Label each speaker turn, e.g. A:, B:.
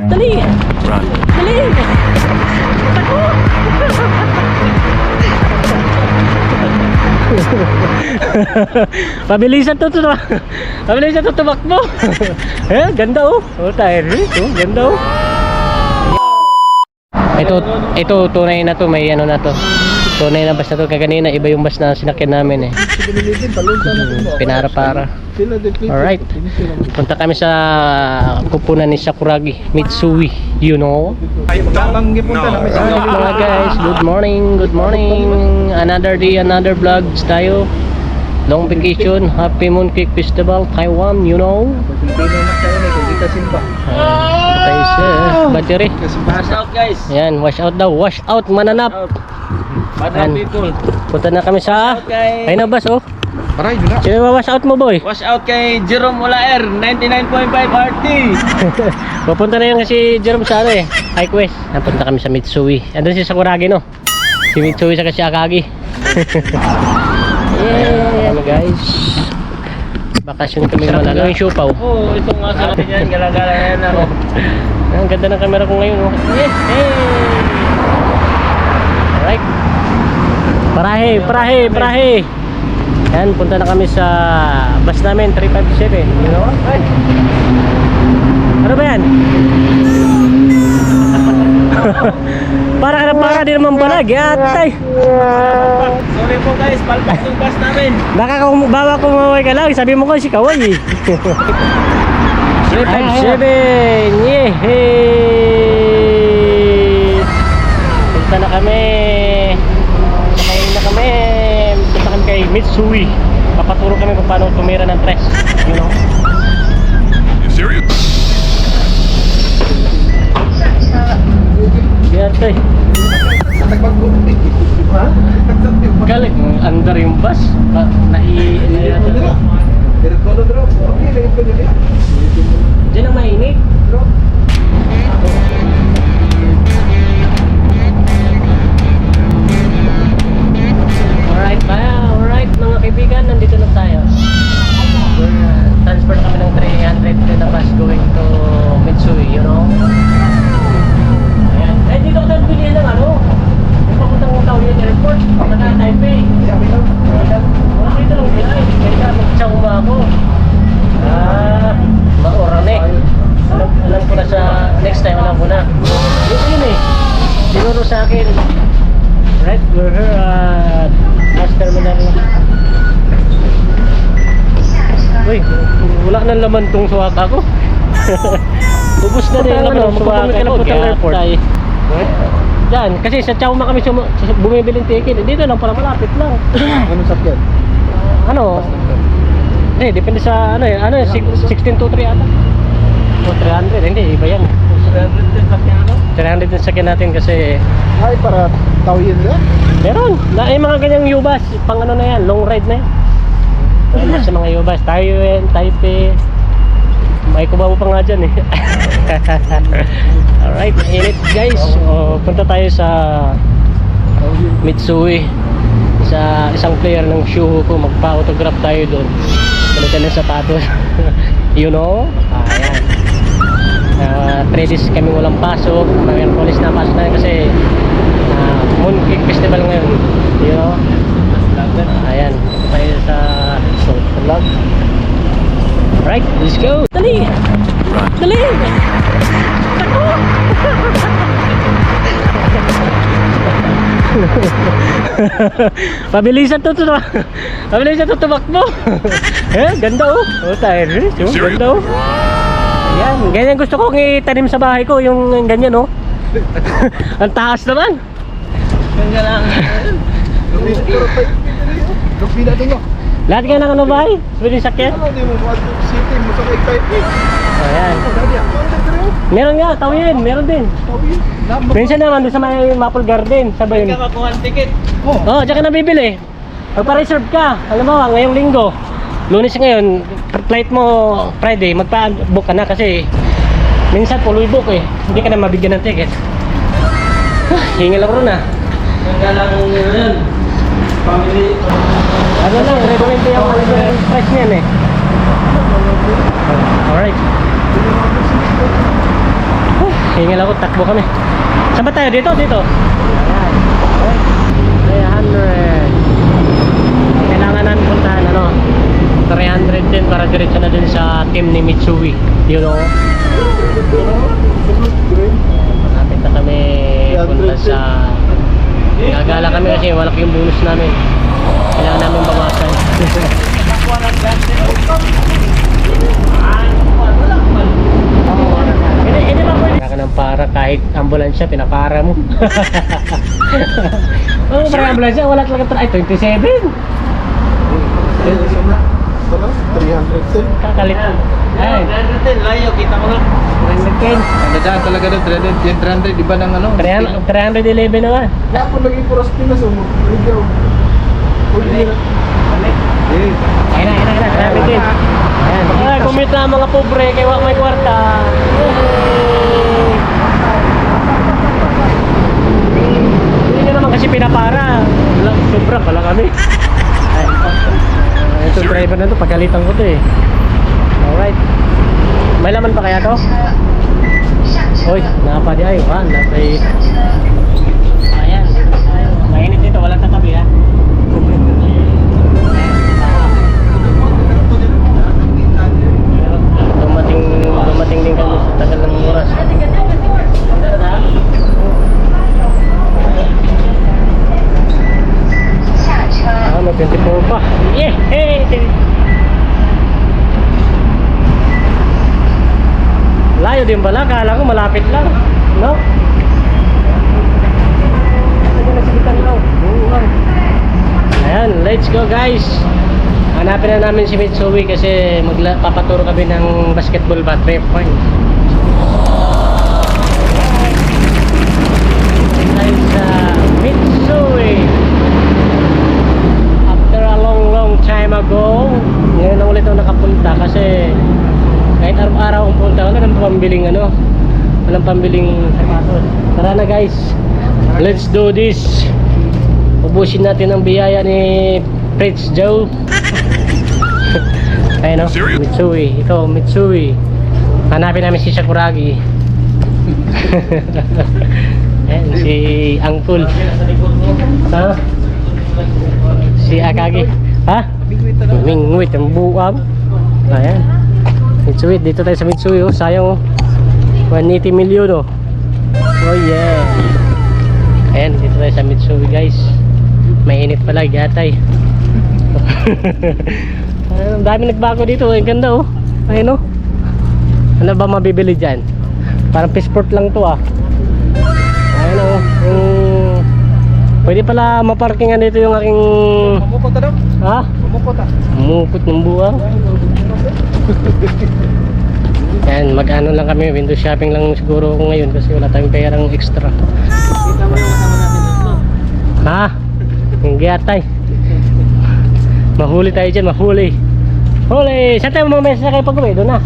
A: Dali!
B: Run.
A: Dali! Ako! Pabilisan to. Pabilisan to tumakbo. Eh, ganda oh. Oh, tire. Oh, ganda oh. Ito tunay na to, may ano na to. Tunay na bus na to. Kaganina iba yung bus na sinakyan namin eh. Pinara-para. Alright. Punta kami sa kupunan ni Sakuragi Mitsui, you know. Mga guys, good morning. Another day, another vlogs tayo. Long vacation, Happy Mooncake Festival, Taiwan, you know. Tayo sa battery.
C: Wash out guys.
A: Yan, wash out daw. Wash out, mananap.
C: Bad people.
A: Punta na kami sa
C: Okay.
A: ay na bus oh.
B: Paray, yun na.
A: Sino ba wash out mo boy?
C: Wash out kay Jerome Olaer, 99.5 RT.
A: Pupunta na yung si Jerome sa ano eh, High Quest. Napunta kami sa Mitsui. Andun si Sakuragi no? Si Mitsui sa si Akagi. Yeah, ano guys. Bakasyon kami malala. Yung siupaw.
C: Oh, ito nga sa natin yan, gala-gala yan ako.
A: Ang ganda ng camera ko ngayon oh. Yes, hey! Alright. Parahe. Yan, punta na kami sa bus namin, 357. You know? Ay. Ano ba yan? para, di naman balag. Yatay.
C: Sorry po guys, palpak yung bus namin.
A: Baka kung bawa kumaway ka lang, sabi mo ko si Kaway eh. 357. Yehey! Punta na kami. Samayin na kami. Punta kami kay Mitsui. Papaturo kami kung paano tumira ng tres. You know?
B: You serious?
A: Yatay. Galing, under yung bus. Diyan ang mainit. Alright mga kaibigan, nandito na tayo. Transfer kami ng 300 na bus going to Mitsui, you know. Ayan. Eh, dito ako nabili ng ano? Yung papuntang Taoyuan Airport, papunta Taipei. Wala dito lang bilay. Kaya mag-tsawma ako. Maoran eh. Alam ko na sa next time, alam ko na. Yun eh. Siguro sa akin, right, we're here at last terminal. Uy, wala nang laman tong suwaka ko. Ubus na din laman ng suwaka ko. Kaya diyan, kasi sa Chowma kami bumibili ng ticket. Dito lang pala, malapit lang.
B: Anong sakyan?
A: Ano? Eh, depende sa ano eh. Ano, 1623 ata. O 300, hindi, iba yan.
C: 300 din sakyan ano?
A: 300 din sakyan natin kasi
B: Ay, para Taoyuan na?
A: meron. Na mga ganyang Yubas, pang ano na yan, long ride na yan. Ayun sa mga Yubas, Taoyuan, Taipei. May kubaw pa nga dyan eh. Alright, init guys. So, punta tayo sa Mitsui. Sa isang player ng shoe ko, magpa-autograph tayo doon. Balitan ng sapatos. You know? Ayan. 3 days kami walang pasok. Mayroon police na pasok na yun kasi Mooncake Festival ngayon. You know? Ayan. Punta tayo sa vlog. Alright, let's go. Dali!
B: Run.
A: Dali! Ako! Pabilisan to. Pabilisan to tumakbo. Eh, ganda oh. Oh, tire. Oh, ganda oh. Ayan, ganyan gusto kong itanim sa bahay ko, yung ganyan oh. Ang taas naman.
C: Ganyan lang.
B: Lupila ito nyo.
A: Lahat nga ng ano bahay, pwedeng sakyan.
B: Ano, di mo city, mo sa type
A: Ayan. Meron nga, Taoyuan, meron din. Minsan naman doon sa may Maple Garden, sabay
C: Hindi
A: yun.
C: ka makuha ang ticket.
A: Oo, diyan ka nabibili. Magpa-reserve ka. Alam mo, ngayong linggo. Lunes ngayon, flight mo Friday, magpa-book ka na kasi minsan puloy book eh. Hindi ka na mabigyan ng ticket. Hingi lang ron ah.
C: Ganyan lang yun. Family.
A: Ano lang, recommend ko yung price niyan eh. Alright. Hingal ako, takbo kami. Saan ba tayo? Dito, dito. Ayan. 300. Kailangan namin puntahan, ano? 300 din para diretso na din sa team ni Mitsui. You know? Malapit na kami punta sa... Gagala kami kasi malaki yung bonus namin. Kailangan namin bawasan. Hindi ba pwede? Kailangan ng para kahit ambulansya, pinapara mo. Oh, para ambulansya, wala talaga. Ay, 27.
B: 310.
A: Kakalit. Ay,
C: 310, layo, kita ko lang.
A: 310.
B: Tandaan talaga doon, 300, di ba ng ano?
A: 311 naman.
B: Kaya ako naging Puras Pinas, video.
A: Ayun na, 310. Ayan. Ay, commute na ang mga pobre, kaya wak may kwarta. Hindi nyo naman kasi pinapara. Sobra pala kami. Ay, ito driver na to, pagkalitan ko to eh. Alright. May laman pa kaya to? Uy, nakapa di ay. Napay. Ayan. Mainit dito, walang tatabi ha. Dumating din kami sa tagal ng oras. May 24 pa. Yeah! Hey! Layo din pala, kala ko malapit lang. No? Ayan, let's go guys. Hanapin na namin si Mitsui kasi papaturo kami ng basketball ba 3 points. Tayo sa Mitsui. After a long time ago, ngayon na ulit ako nakapunta kasi kahit araw-araw akong punta, wala nang pambiling walang pambiling sapatos. Tara na guys, let's do this. Ubusin natin ang biyaya ni Prince Joe. Ayun o, Mitsui. Ito, Mitsui. Hanapin namin si Sakuragi. Ayan, si Uncle. Ha? Si Akagi. Ha? Mingwit ang buwam. Ayan. Mitsui, dito tayo sa Mitsui oh. Sayang oh. 180 million oh. Oh yeah. Ayan, dito tayo sa Mitsui guys. Mainit pala, gatay. Ang dami nagbago dito, ang ganda oh. Ayun oh. Ano ba mabibili dyan? Parang passport lang to ah. Ayun oh. Pwede pala maparkingan dito yung aking...
B: Mamukot na daw?
A: Ha?
B: Mamukot ah.
A: Mumukot ng buwang. Yan, mag-ano lang kami, window shopping lang siguro ako ngayon kasi wala tayong perang extra.
C: Kita mo yung kasama natin dito.
A: Ha? Hindi atay. Mahuli tayo dyan, mahuli. Huli! Saan tayo mamaya sa kayo pag-uwi? Doon na.